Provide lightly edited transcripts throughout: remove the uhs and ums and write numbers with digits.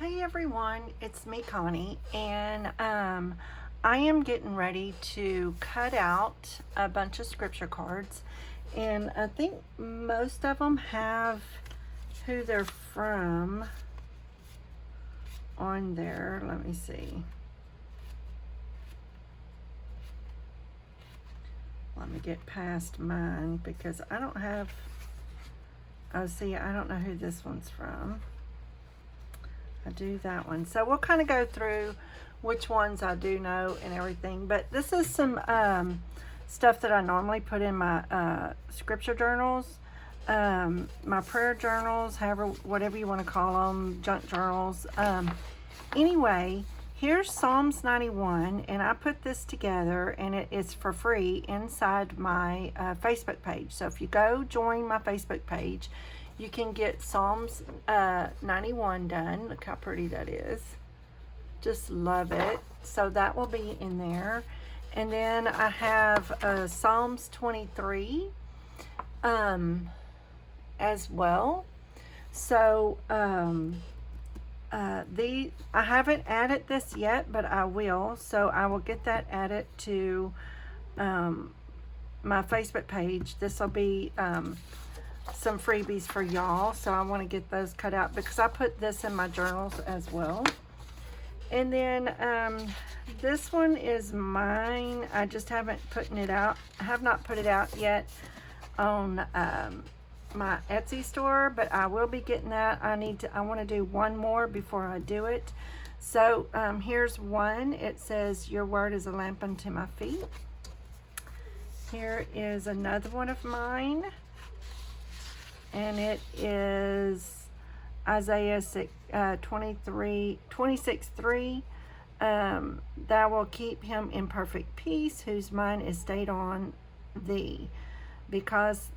Hey everyone, it's me Connie, and I am getting ready to cut out a bunch of scripture cards, and I think most of them have who they're from on there. Let me see. Let me get past mine because I don't have, oh see, I don't know who this one's from. I do that one. So we'll kind of go through which ones I do know and everything. But this is some stuff that I normally put in my scripture journals, my prayer journals, however, whatever you want to call them, junk journals. Anyway, here's Psalms 91, and I put this together, and it is for free inside my Facebook page. So if you go join my Facebook page, you can get Psalms 91 done. Look how pretty that is. Just love it. So that will be in there. And then I have Psalms 23 as well. So I haven't added this yet, but I will. So I will get that added to my Facebook page. This will be some freebies for y'all, so I want to get those cut out because I put this in my journals as well. And then this one is mine. I just haven't put it out. I have not put it out yet on my Etsy store, but I will be getting that. I want to do one more before I do it. So here's one. It says, "Your word is a lamp unto my feet." Here is another one of mine. And it is Isaiah 26:3. Thou will keep him in perfect peace, whose mind is stayed on thee, because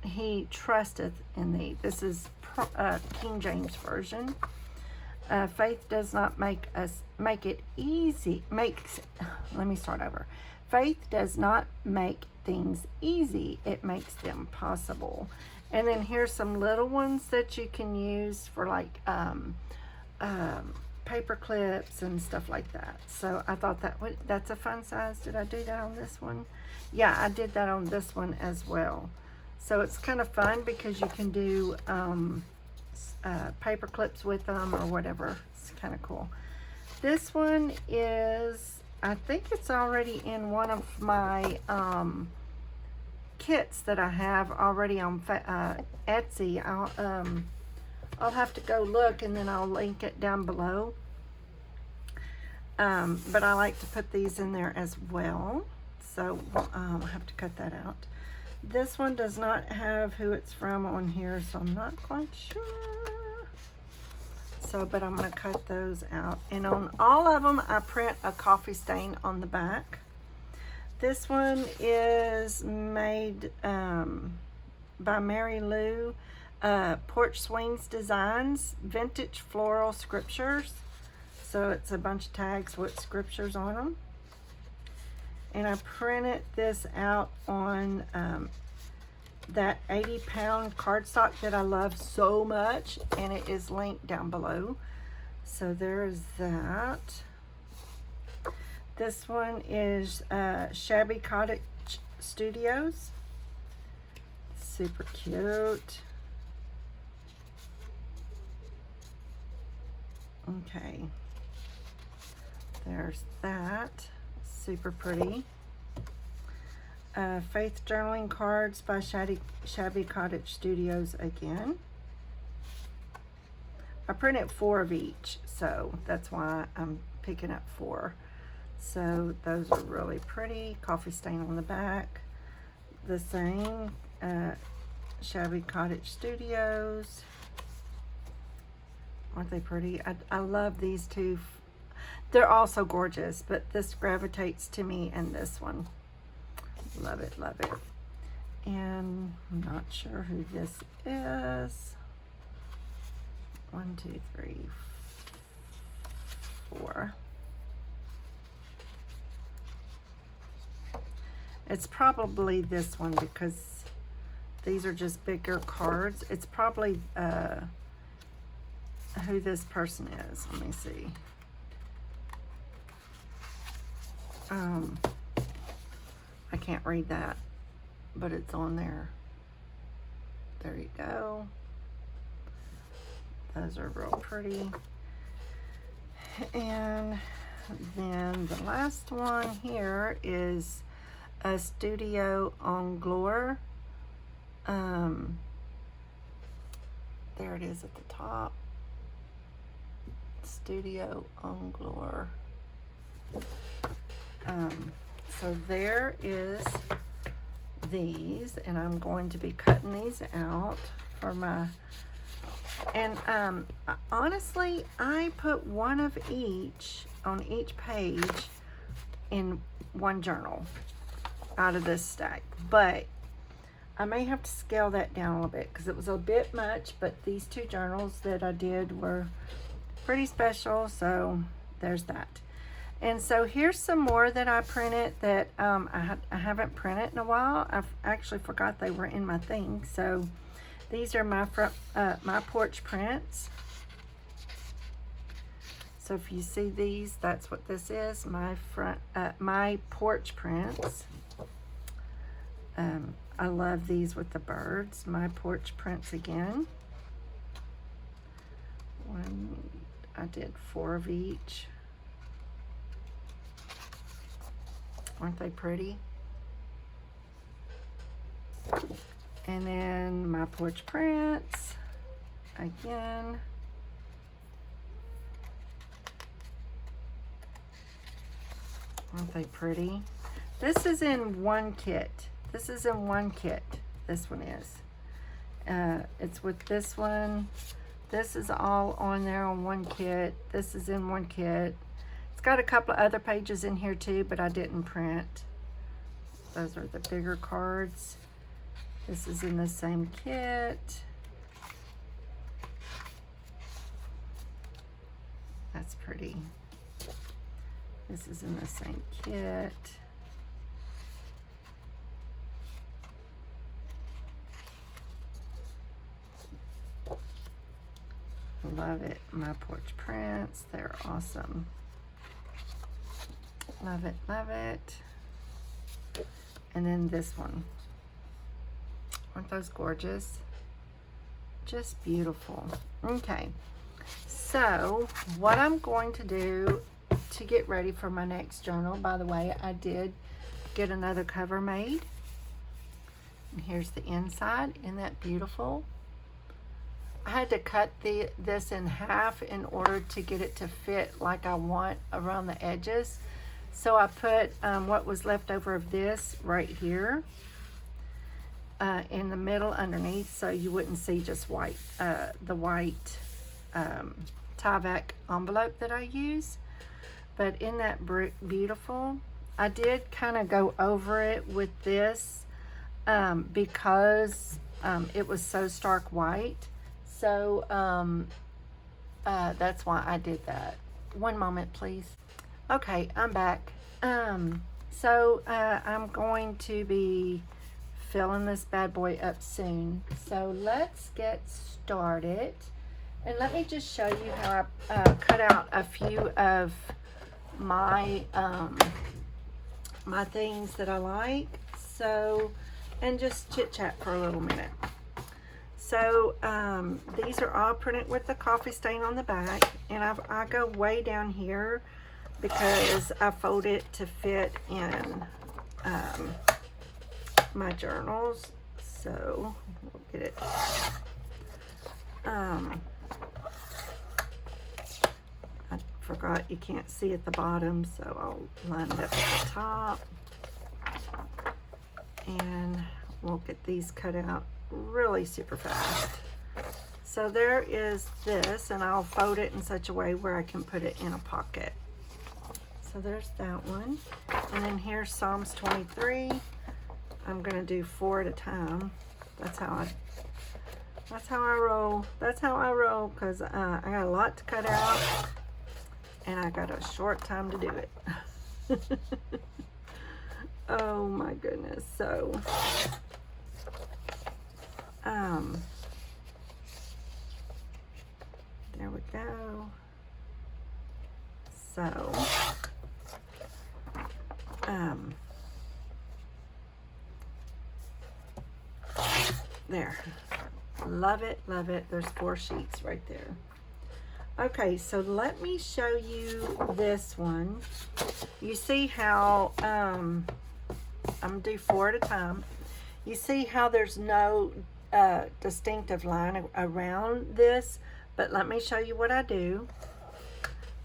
he trusteth in thee. This is King James Version. Faith does not make it easy. Let me start over. Faith does not make things easy, it makes them possible. And then here's some little ones that you can use for like paper clips and stuff like that. So I thought that's a fun size. Did I do that on this one? Yeah, I did that on this one as well. So it's kind of fun because you can do paper clips with them or whatever. It's kind of cool. This one is, I think it's already in one of my kits that I have already on Etsy. I'll have to go look and then I'll link it down below. But I like to put these in there as well. So I'll have to cut that out. This one does not have who it's from on here, so I'm not quite sure. So, but I'm going to cut those out. And on all of them, I print a coffee stain on the back. This one is made by Mary Lou, Porch Swings Designs, Vintage Floral Scriptures. So it's a bunch of tags with scriptures on them. And I printed this out on that 80-pound cardstock that I love so much, and it is linked down below. So there's that. This one is Shabby Cottage Studios. Super cute. Okay. There's that. Super pretty. Faith Journaling Cards by Shabby Cottage Studios again. I printed 4 of each, so that's why I'm picking up 4. So those are really pretty. Coffee stain on the back. The same, Shabby Cottage Studios. Aren't they pretty? I love these two. They're also gorgeous, but this gravitates to me and this one. Love it, love it. And I'm not sure who this is. 1, 2, 3, 4. It's probably this one because these are just bigger cards. It's probably who this person is. Let me see. I can't read that, but it's on there. There you go. Those are real pretty. And then the last one here is a Studio Anglaire. There it is at the top. Studio Anglaire. So there is these, and I'm going to be cutting these out for my, and honestly, I put one of each on each page in one journal out of this stack, but I may have to scale that down a little bit because it was a bit much, but these two journals that I did were pretty special, so there's that. And so here's some more that I printed that I haven't printed in a while. I actually forgot they were in my thing. So these are my my porch prints. So if you see these, that's what this is. My porch prints. I love these with the birds. My porch prints again. I did 4 of each. Aren't they pretty? And then my porch prints again. Aren't they pretty? This is in one kit. This is in one kit. This one is. It's with this one. This is all on there on one kit. This is in one kit. It's got a couple of other pages in here too, but I didn't print. Those are the bigger cards. This is in the same kit. That's pretty. This is in the same kit. Love it. My porch prints, they're awesome. Love it, love it. And then this one. Aren't those gorgeous? Just beautiful. Okay, so what I'm going to do to get ready for my next journal, by the way, I did get another cover made. And here's the inside. Isn't that beautiful? I had to cut this in half in order to get it to fit like I want around the edges. So I put what was left over of this right here in the middle underneath, so you wouldn't see just white, the white Tyvek envelope that I use. But isn't that beautiful? I did kind of go over it with this because it was so stark white. So that's why I did that. One moment, please. Okay, I'm back. So I'm going to be filling this bad boy up soon. So let's get started. And let me just show you how I cut out a few of my my things that I like. So, and just chit chat for a little minute. So these are all printed with the coffee stain on the back, and I go way down here because I fold it to fit in my journals. So we'll get it. I forgot you can't see at the bottom, so I'll line it up at the top, and we'll get these cut out really super fast. So there is this, and I'll fold it in such a way where I can put it in a pocket. So there's that one. And then here's Psalms 23. I'm gonna do 4 at a time. That's how I roll. That's how I roll, because I got a lot to cut out and I got a short time to do it. Oh my goodness. So there we we go. So, there. Love it, love it. There's 4 sheets right there. Okay, so let me show you this one. You see how, I'm gonna do 4 at a time. You see how there's no distinctive line around this, but let me show you what I do.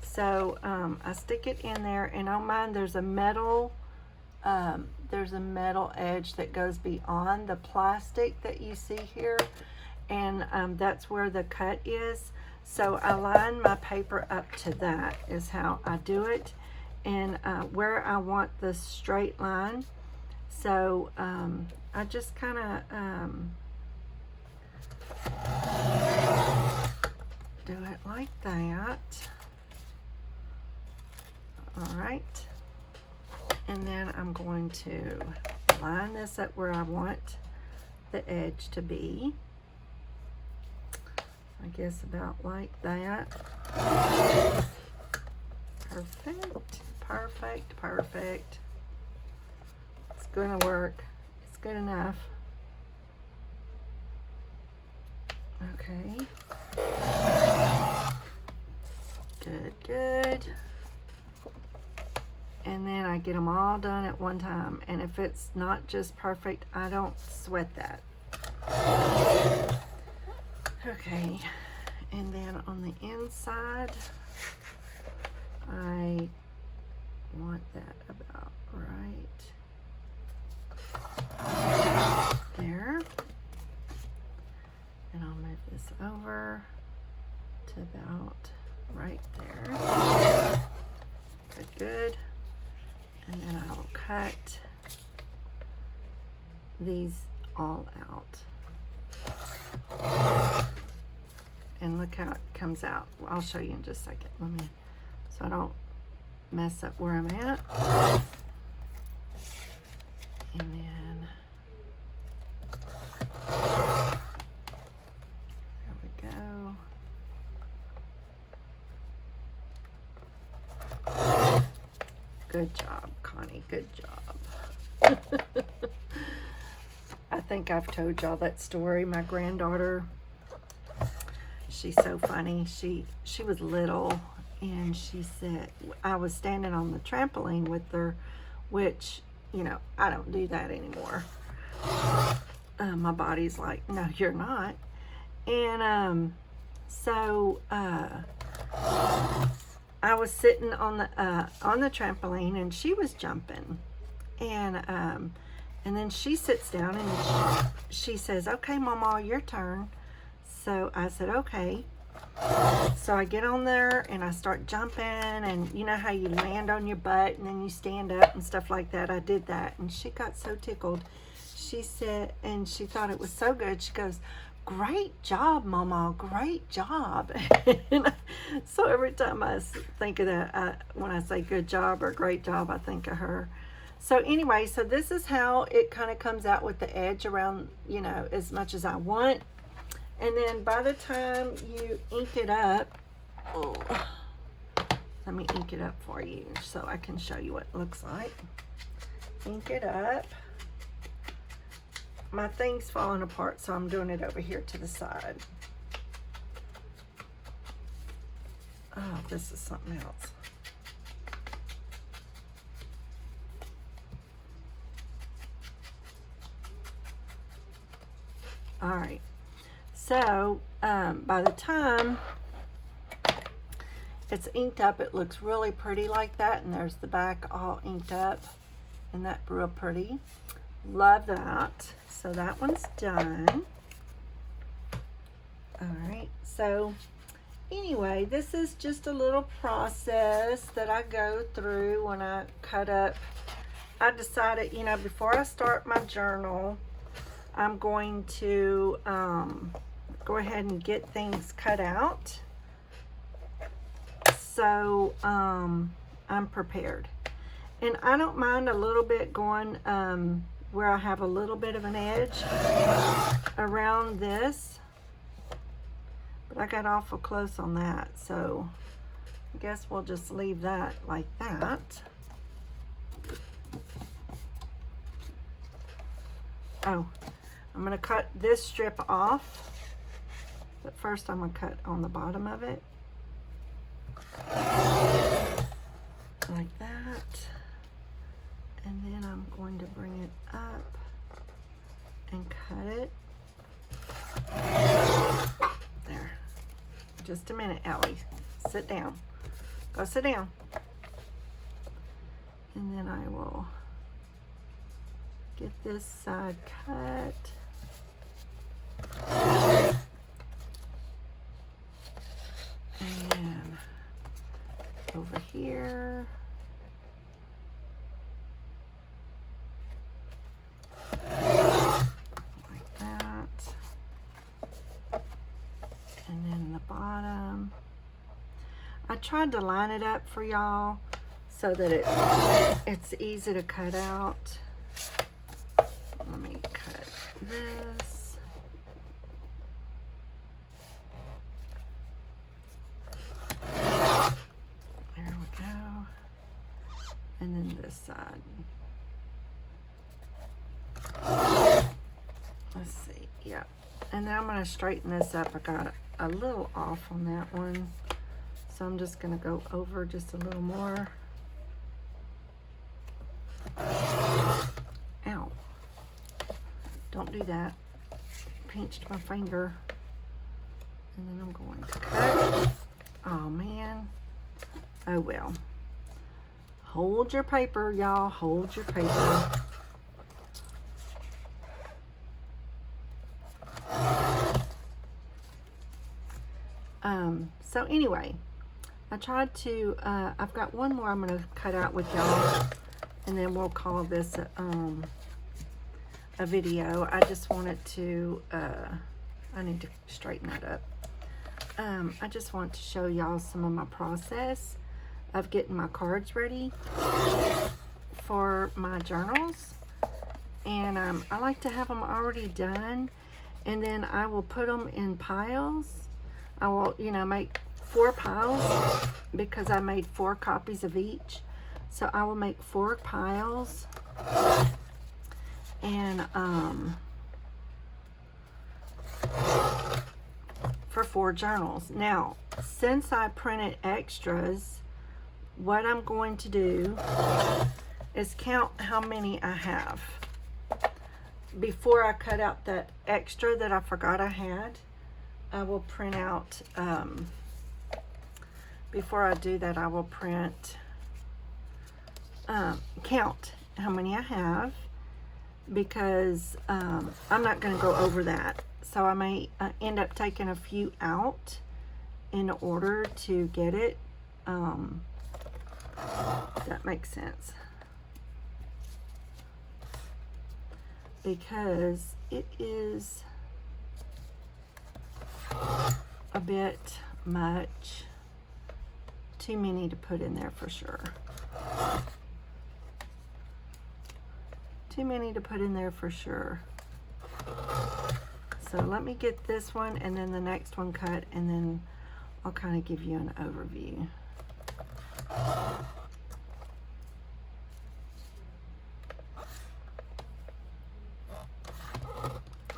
So I stick it in there, and on mine there's a metal edge that goes beyond the plastic that you see here, and that's where the cut is. So I line my paper up to that is how I do it, and where I want the straight line. So I just kind of do it like that. All right. And then I'm going to line this up where I want the edge to be. I guess about like that. Perfect, perfect, perfect. It's gonna work. It's good enough. Okay. Good, good. And then I get them all done at one time. And if it's not just perfect, I don't sweat that. Okay. And then on the inside, I want that about right there. And I'll move this over to about right there. Good, good. And then I will cut these all out. And look how it comes out. I'll show you in just a second. Let me, so I don't mess up where I'm at. And then there we go. Good job, Connie. Good job. I think I've told y'all that story. My granddaughter, she's so funny. She was little, and she said, I was standing on the trampoline with her, which, you know, I don't do that anymore. My body's like, no, you're not. And so I was sitting on the trampoline, and she was jumping, and then she sits down and she says, okay, Mama, your turn. So I said, okay. So I get on there and I start jumping, and you know how you land on your butt and then you stand up and stuff like that. I did that, and she got so tickled. She said, and she thought it was so good. She goes, great job, Mama, great job. So every time I think of that, when I say good job or great job, I think of her. So anyway, so this is how it kind of comes out with the edge around, you know, as much as I want. And then by the time you ink it up, let me ink it up for you so I can show you what it looks like. Ink it up. My thing's falling apart, so I'm doing it over here to the side. Oh, this is something else. All right. So, by the time it's inked up, it looks really pretty like that, and there's the back all inked up, and that real pretty. Love that. So that one's done. All right, so anyway, this is just a little process that I go through when I cut up. I decided, you know, before I start my journal, I'm going to go ahead and get things cut out, so I'm prepared. And I don't mind a little bit going where I have a little bit of an edge around this, but I got awful close on that, so I guess we'll just leave that like that. Oh, I'm gonna cut this strip off, but first I'm gonna cut on the bottom of it. Like that. And then I'm going to bring it up and cut it. There. Just a minute, Ellie. Sit down. Go sit down. And then I will get this side cut. And then over here. Like that. And then the bottom. I tried to line it up for y'all so that it's easy to cut out. Let me cut this. There we go. And then this side. Let's see, yeah. And then I'm gonna straighten this up. I got a little off on that one. So I'm just gonna go over just a little more. Ow. Don't do that. Pinched my finger. And then I'm going to cut. Oh man. Oh well. Hold your paper, y'all. Hold your paper. So anyway, I tried to, I've got one more I'm going to cut out with y'all, and then we'll call this a video. I just wanted to, I need to straighten that up. I just want to show y'all some of my process of getting my cards ready for my journals. And I like to have them already done, and then I will put them in piles. I will, you know, make 4 piles because I made 4 copies of each. So I will make 4 piles, and for 4 journals. Now, since I printed extras, what I'm going to do is count how many I have. Before I cut out that extra that I forgot I had, I will print out, before I do that, I will print, count how many I have, because I'm not going to go over that. So I may end up taking a few out in order to get it. If that makes sense. Because it is a bit much, too many to put in there for sure. Too many to put in there for sure. So let me get this one and then the next one cut, and then I'll kind of give you an overview.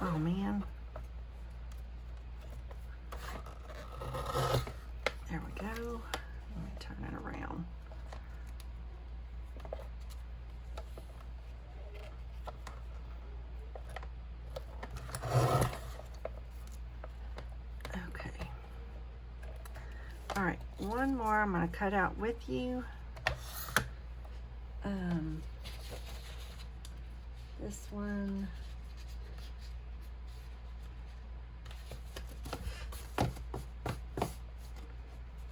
Oh man. There we go. Let me turn it around. Okay. All right, one more I'm going to cut out with you. This one.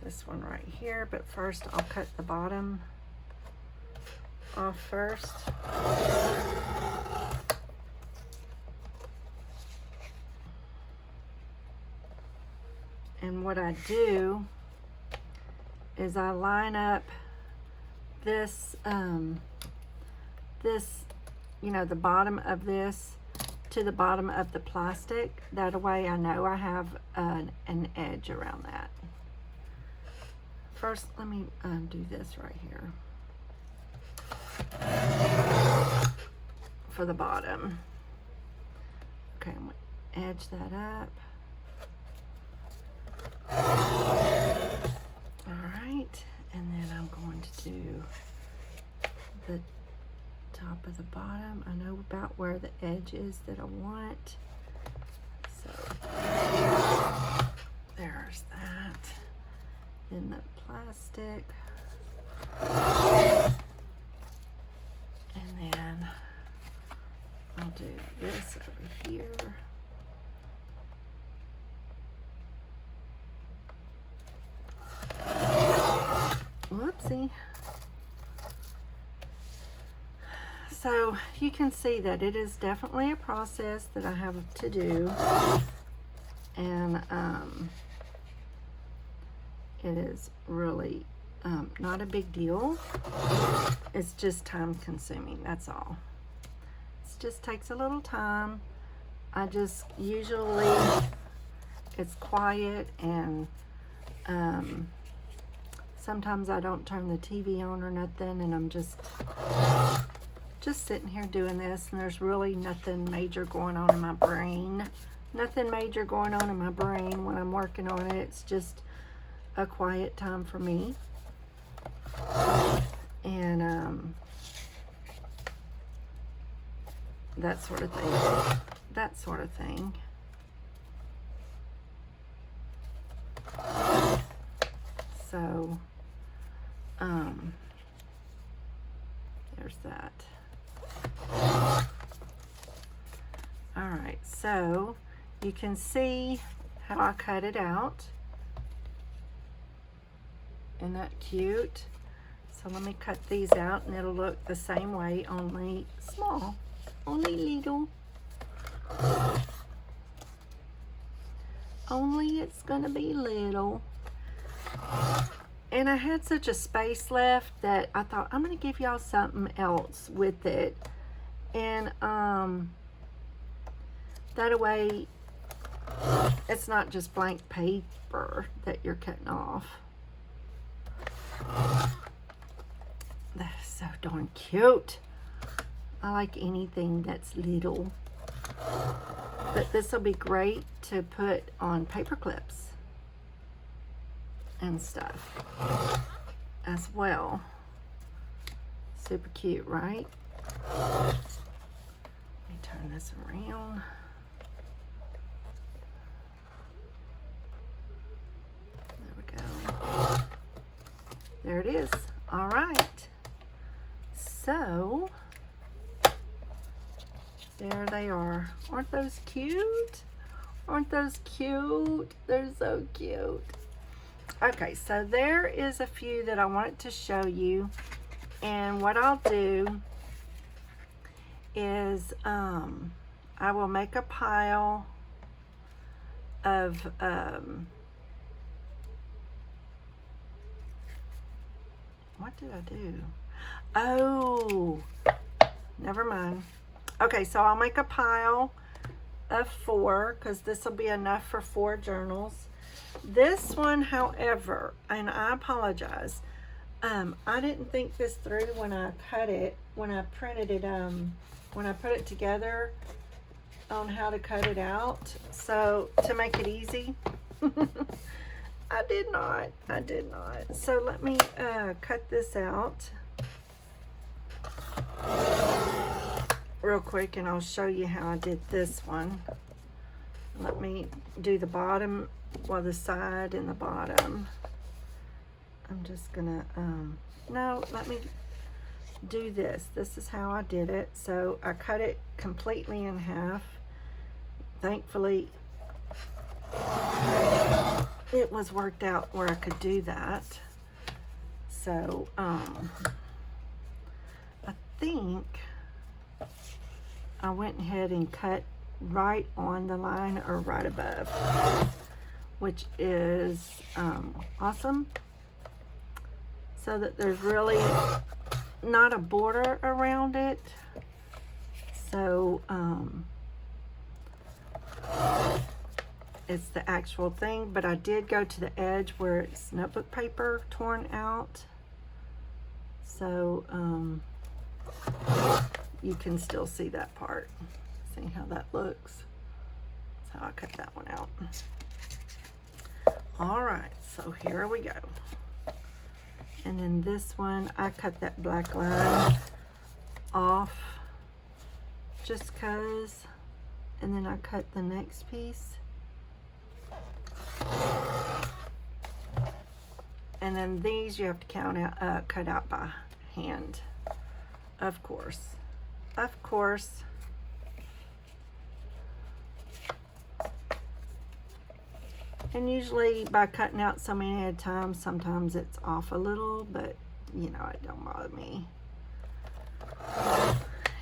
This one right here, but first I'll cut the bottom off first. And what I do is I line up this, you know, the bottom of this to the bottom of the plastic. That way I know I have an edge around that. First, let me do this right here for the bottom. Okay, I'm gonna edge that up. All right, and then I'm going to do the top of the bottom. I know about where the edge is that I want. So there's that. Then the plastic. And then I'll do this over here. Whoopsie. So you can see that it is definitely a process that I have to do, and it is really not a big deal. It's just time consuming, that's all. It just takes a little time. I just usually, it's quiet, and sometimes I don't turn the TV on or nothing, and I'm just sitting here doing this, and there's really nothing major going on in my brain. Nothing major going on in my brain when I'm working on it. It's just a quiet time for me. And that sort of thing. That sort of thing. So, there's that. All right, so you can see how I cut it out. Isn't that cute? So let me cut these out, and it'll look the same way, only small, only little. Only it's gonna be little. And I had such a space left that I thought I'm gonna give y'all something else with it. And that way it's not just blank paper that you're cutting off. That is so darn cute. I like anything that's little. But this will be great to put on paper clips and stuff as well. Super cute, right? Let me turn this around. There we go. There it is. All right. So there they are. Aren't those cute? Aren't those cute? They're so cute. Okay, so there is a few that I wanted to show you, and what I'll do is I will make a pile of what did I do? Oh, never mind. Okay, so I'll make a pile of 4, because this will be enough for 4 journals. This one, however, and I apologize, I didn't think this through when I cut it, when I printed it, when I put it together on how to cut it out. So to make it easy, I did not. So let me cut this out real quick, and I'll show you how I did this one. Let me do the bottom, well, the side and the bottom. I'm just gonna, no, let me do this. This is how I did it. So I cut it completely in half. Thankfully, it was worked out where I could do that. So, I think I went ahead and cut right on the line, or right above, which is awesome, so that there's really not a border around it. So it's the actual thing, but I did go to the edge where it's notebook paper torn out. So you can still see that part. See how that looks? So I cut that one out. All right, so here we go. And then this one, I cut that black line off just cause, and then I cut the next piece. And then these you have to count out, cut out by hand, of course. Of course. And usually by cutting out so many at a time, sometimes it's off a little, but you know, it don't bother me.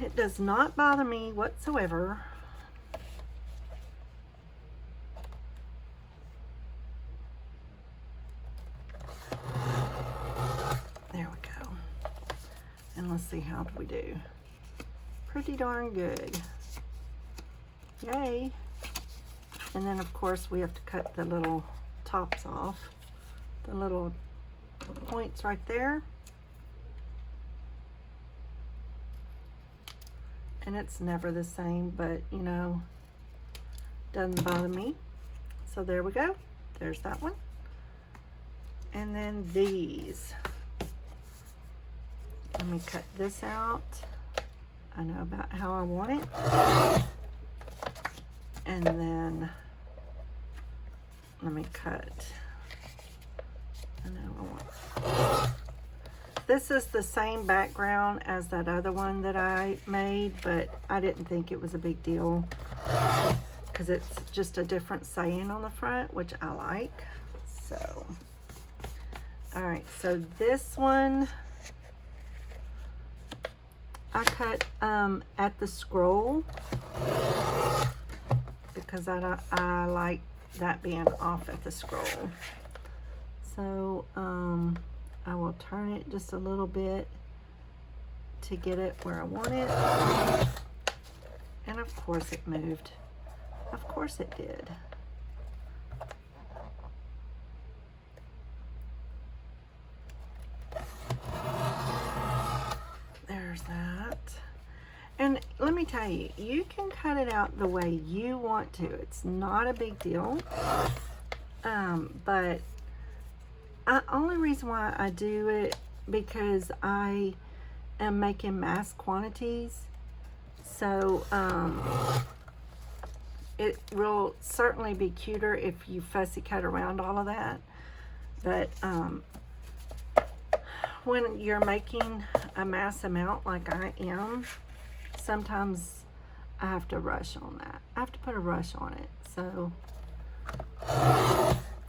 It does not bother me whatsoever. There we go. And let's see, how do we do? Pretty darn good. Yay. And then of course we have to cut the little tops off, the little points right there. And it's never the same, but you know, doesn't bother me. So there we go. There's that one. And then these. Let me cut this out. I know about how I want it. And then let me cut. I know I want. This is the same background as that other one that I made, but I didn't think it was a big deal because it's just a different saying on the front, which I like. So, all right, so this one I cut at the scroll because I like that being off at the scroll. So I will turn it just a little bit to get it where I want it. And of course it moved. Of course it did. There's that. And let me tell you, you can cut it out the way you want to. It's not a big deal. But only reason why I do it because I am making mass quantities. So it will certainly be cuter if you fussy cut around all of that. But when you're making a mass amount like I am, sometimes I have to rush on that. I have to put a rush on it. So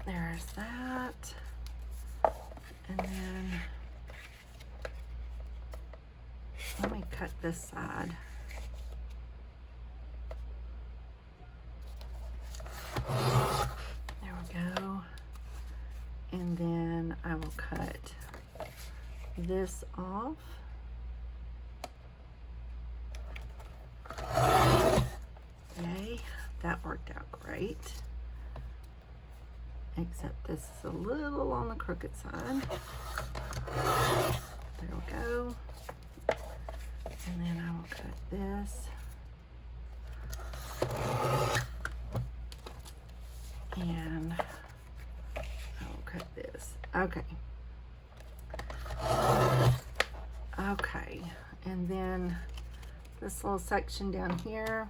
there's that. And then let me cut this side. There we go. And then I will cut this off. Okay, that worked out great. Except this is a little on the crooked side. There we go. And then I will cut this. And I will cut this. Okay. Okay. And then this little section down here,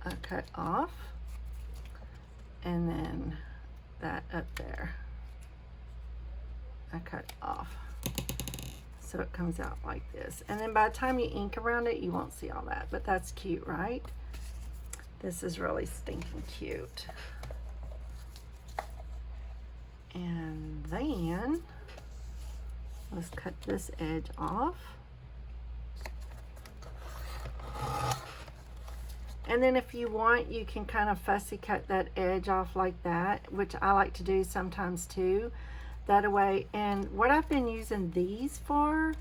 I cut off, and then that up there I cut off, so it comes out like this. And then by the time you ink around it, you won't see all that, but that's cute, right? This is really stinking cute. And then let's cut this edge off. And then if you want, you can kind of fussy cut that edge off like that, which I like to do sometimes too. That way, and what I've been using these for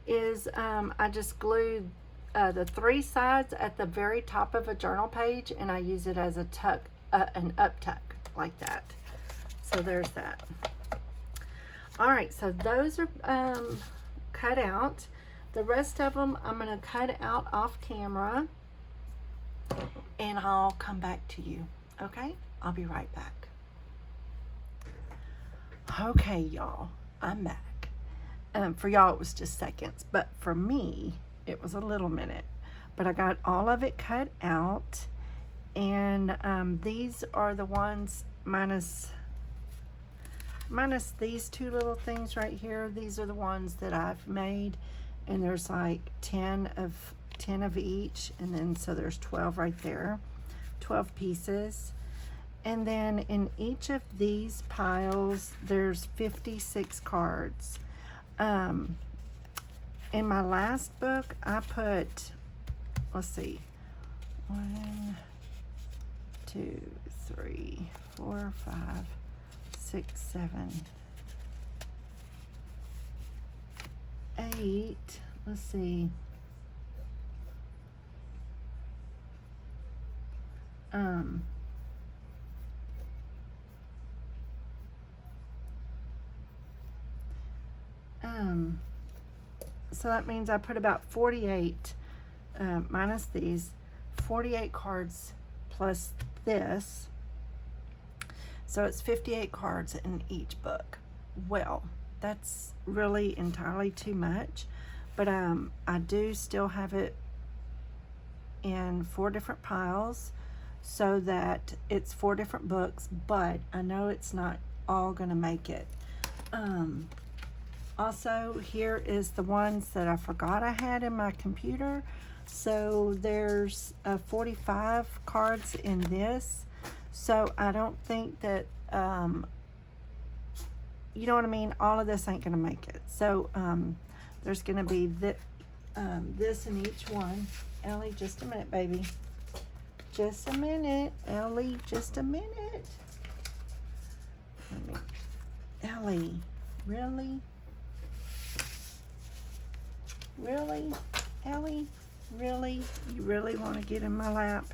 is I just glued the 3 sides at the very top of a journal page, and I use it as a tuck, an up tuck like that. So there's that. All right, so those are cut out. The rest of them I'm going to cut out off camera, and I'll come back to you. Okay, I'll be right back. Okay, y'all, I'm back. For y'all it was just seconds, but for me it was a little minute. But I got all of it cut out, and these are the ones minus these 2 little things right here. These are the ones that I've made, and there's like 10 of each, and then so there's 12 right there, 12 pieces. And then in each of these piles there's 56 cards. In my last book I put, let's see, 1 2 3 4 5 6 7 8, let's see, so that means I put about 48, minus these, 48 cards plus this. So it's 58 cards in each book. Well, that's really entirely too much, but I do still have it in 4 different piles so that it's 4 different books, but I know it's not all gonna make it. Also, here is the ones that I forgot I had in my computer. So there's 45 cards in this. So I don't think that, you know what I mean? All of this ain't gonna make it. So there's gonna be this in each one. Ellie, just a minute, baby. Just a minute, Ellie, just a minute. Ellie, really? Really? Ellie, really? You really want to get in my lap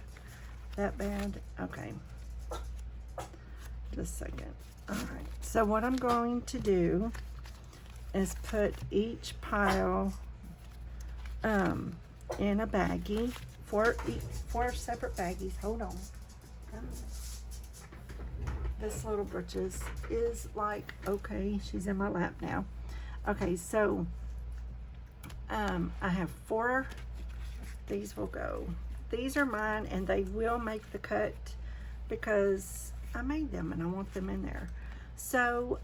that bad? Okay. Just a second. All right. So what I'm going to do is put each pile in a baggie, 4 separate baggies. Hold on. This little britches is like, okay, she's in my lap now. Okay, so I have 4. These will go. These are mine, and they will make the cut because I made them and I want them in there. So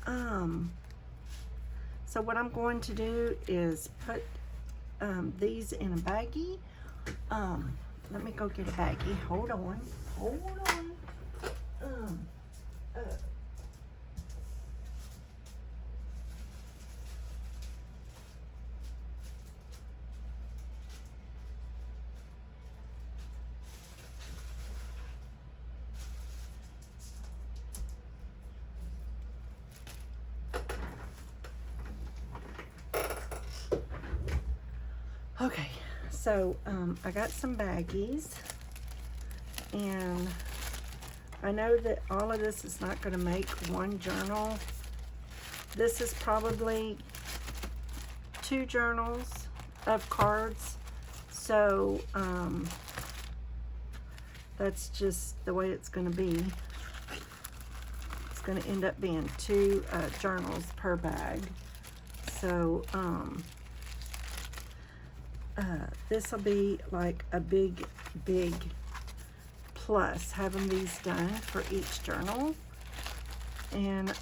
so what I'm going to do is put these in a baggie. Let me go get a baggie. Hold on. Okay, so I got some baggies, and I know that all of this is not going to make one journal. This is probably 2 journals of cards, so that's just the way it's going to be. It's going to end up being 2 journals per bag. So this will be like a big plus having these done for each journal. And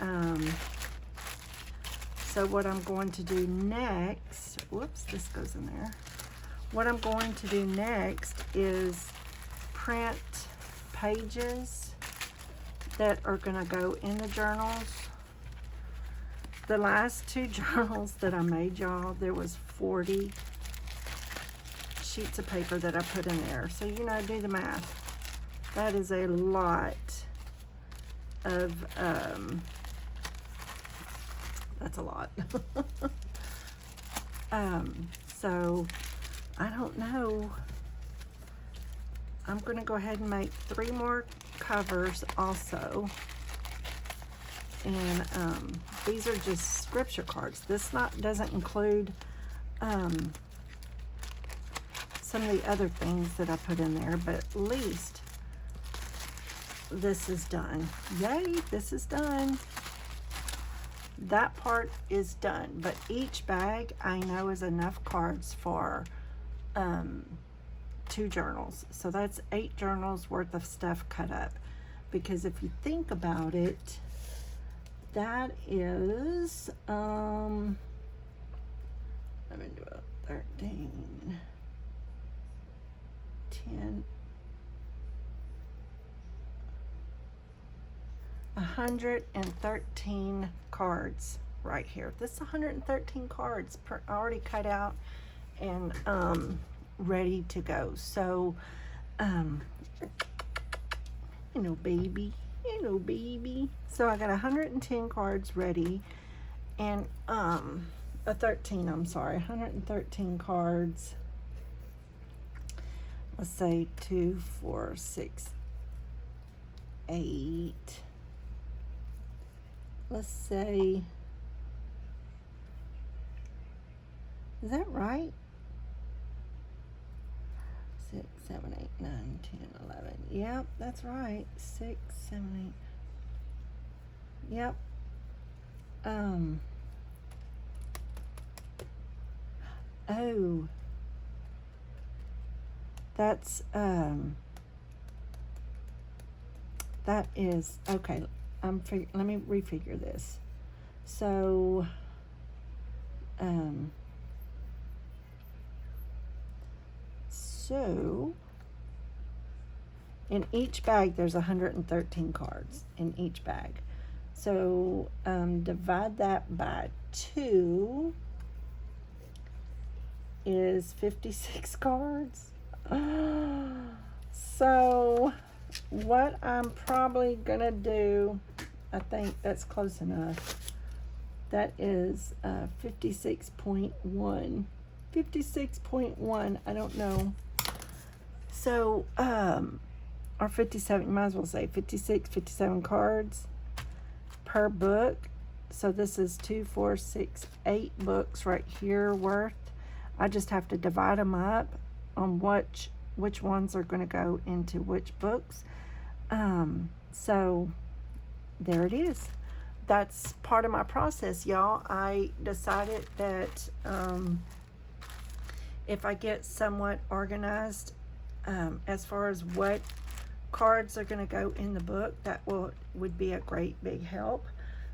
so what I'm going to do next, whoops, this goes in there. What I'm going to do next is print pages that are going to go in the journals. The last 2 journals that I made, y'all, there was 40 sheets of paper that I put in there. So, you know, do the math. That is a lot of, that's a lot. So I don't know. I'm going to go ahead and make 3 more covers also. And these are just scripture cards. This doesn't include some of the other things that I put in there, but at least this is done. Yay, this is done. That part is done, but each bag I know is enough cards for 2 journals. So that's 8 journals worth of stuff cut up. Because if you think about it, that is, let me do it, 13, 10, 113 cards right here. This is 113 cards already cut out and ready to go. So, baby. Baby. So I got 110 cards ready, and 13, I'm sorry, 113 cards. Let's say 2, 4, 6, 8. Let's say, is that right? 6, 7, 8, 9, 10, 11. Yep, that's right. 6, 7, 8. Yep. Oh. That's, that is, okay. Let me refigure this. So, in each bag, there's 113 cards in each bag. So, divide that by 2 is 56 cards. So, what I'm probably gonna do, I think that's close enough. That is 56.1. 56.1, I don't know. So, or 57, you might as well say 56, 57 cards per book. So this is 2, 4, 6, 8 books right here worth. I just have to divide them up on which ones are going to go into which books. So there it is. That's part of my process, y'all. I decided that if I get somewhat organized as far as what cards are going to go in the book, that would be a great big help.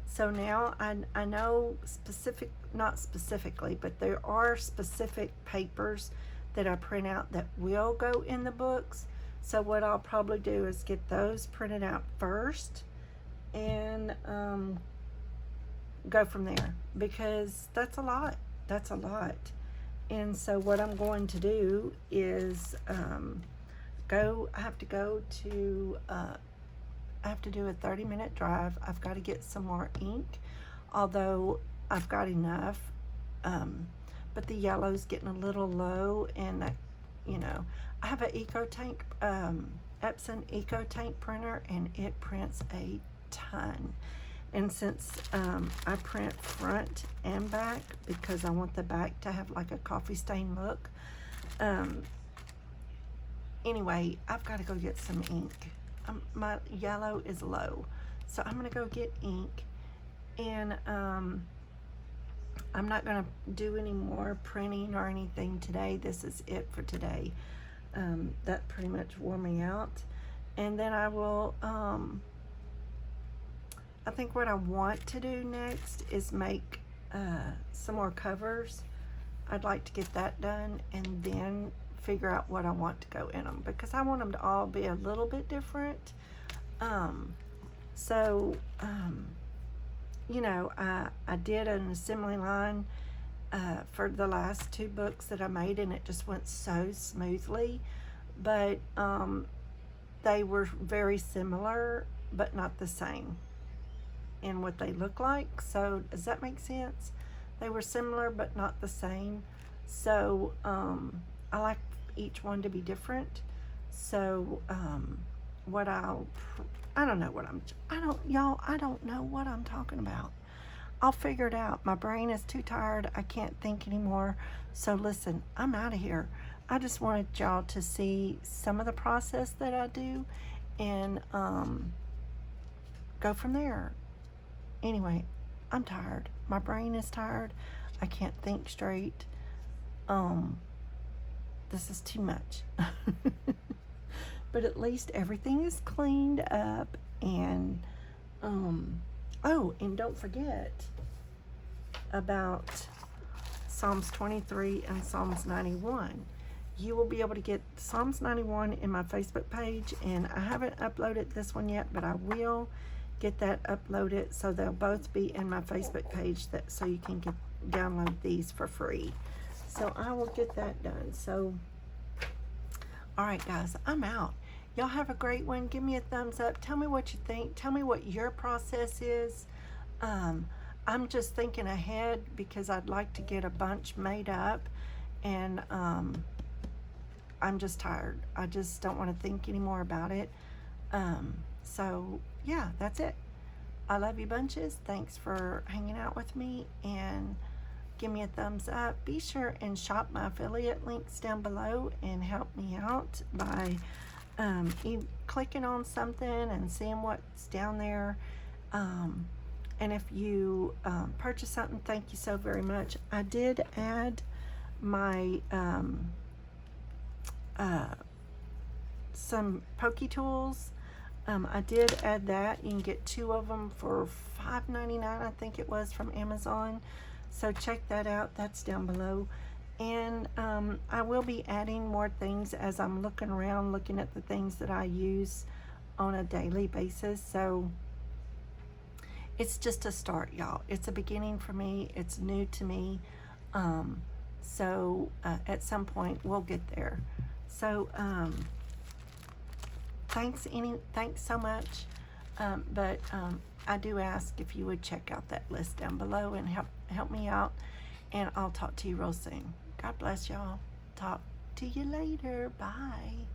So now I know not specifically, but there are specific papers that I print out that will go in the books. So what I'll probably do is get those printed out first and go from there, because that's a lot. That's a lot. And so what I'm going to do is I have to do a 30-minute drive. I've got to get some more ink, although I've got enough. But the yellow's getting a little low, and I have an EcoTank, Epson EcoTank printer, and it prints a ton. And since I print front and back because I want the back to have like a coffee stain look, anyway, I've got to go get some ink. My yellow is low, so I'm gonna go get ink, and I'm not gonna do any more printing or anything today. This is it for today. That pretty much wore me out, and then I will I think what I want to do next is make some more covers. I'd like to get that done and then figure out what I want to go in them, because I want them to all be a little bit different. I did an assembly line for the last 2 books that I made, and it just went so smoothly, but they were very similar but not the same in what they look like. So does that make sense? They were similar but not the same. So I like each one to be different. So I don't know what I don't know what I'm talking about. I'll figure it out. My brain is too tired. I can't think anymore. So listen, I'm out of here. I just wanted y'all to see some of the process that I do and go from there. Anyway, I'm tired. My brain is tired. I can't think straight. This is too much. But at least everything is cleaned up and oh, and don't forget about Psalms 23 and Psalms 91. You will be able to get Psalms 91 in my Facebook page, and I haven't uploaded this one yet, but I will get that uploaded, so they'll both be in my Facebook page, so you can download these for free. So I will get that done. So all right, guys, I'm out. Y'all have a great one. Give me a thumbs up. Tell me what you think. Tell me what your process is. I'm just thinking ahead because I'd like to get a bunch made up, and I'm just tired. I just don't want to think anymore about it. So yeah, that's it. I love you bunches. Thanks for hanging out with me, and give me a thumbs up. Be sure and shop my affiliate links down below and help me out by clicking on something and seeing what's down there. And if you purchase something, thank you so very much. I did add my some pokey tools. I did add that. You can get 2 of them for $5.99, I think it was, from Amazon. So check that out. That's down below. And I will be adding more things as I'm looking around, looking at the things that I use on a daily basis. So it's just a start, y'all. It's a beginning for me. It's new to me. So at some point we'll get there. So thanks so much. But I do ask if you would check out that list down below and help me out. And I'll talk to you real soon. God bless y'all. Talk to you later. Bye.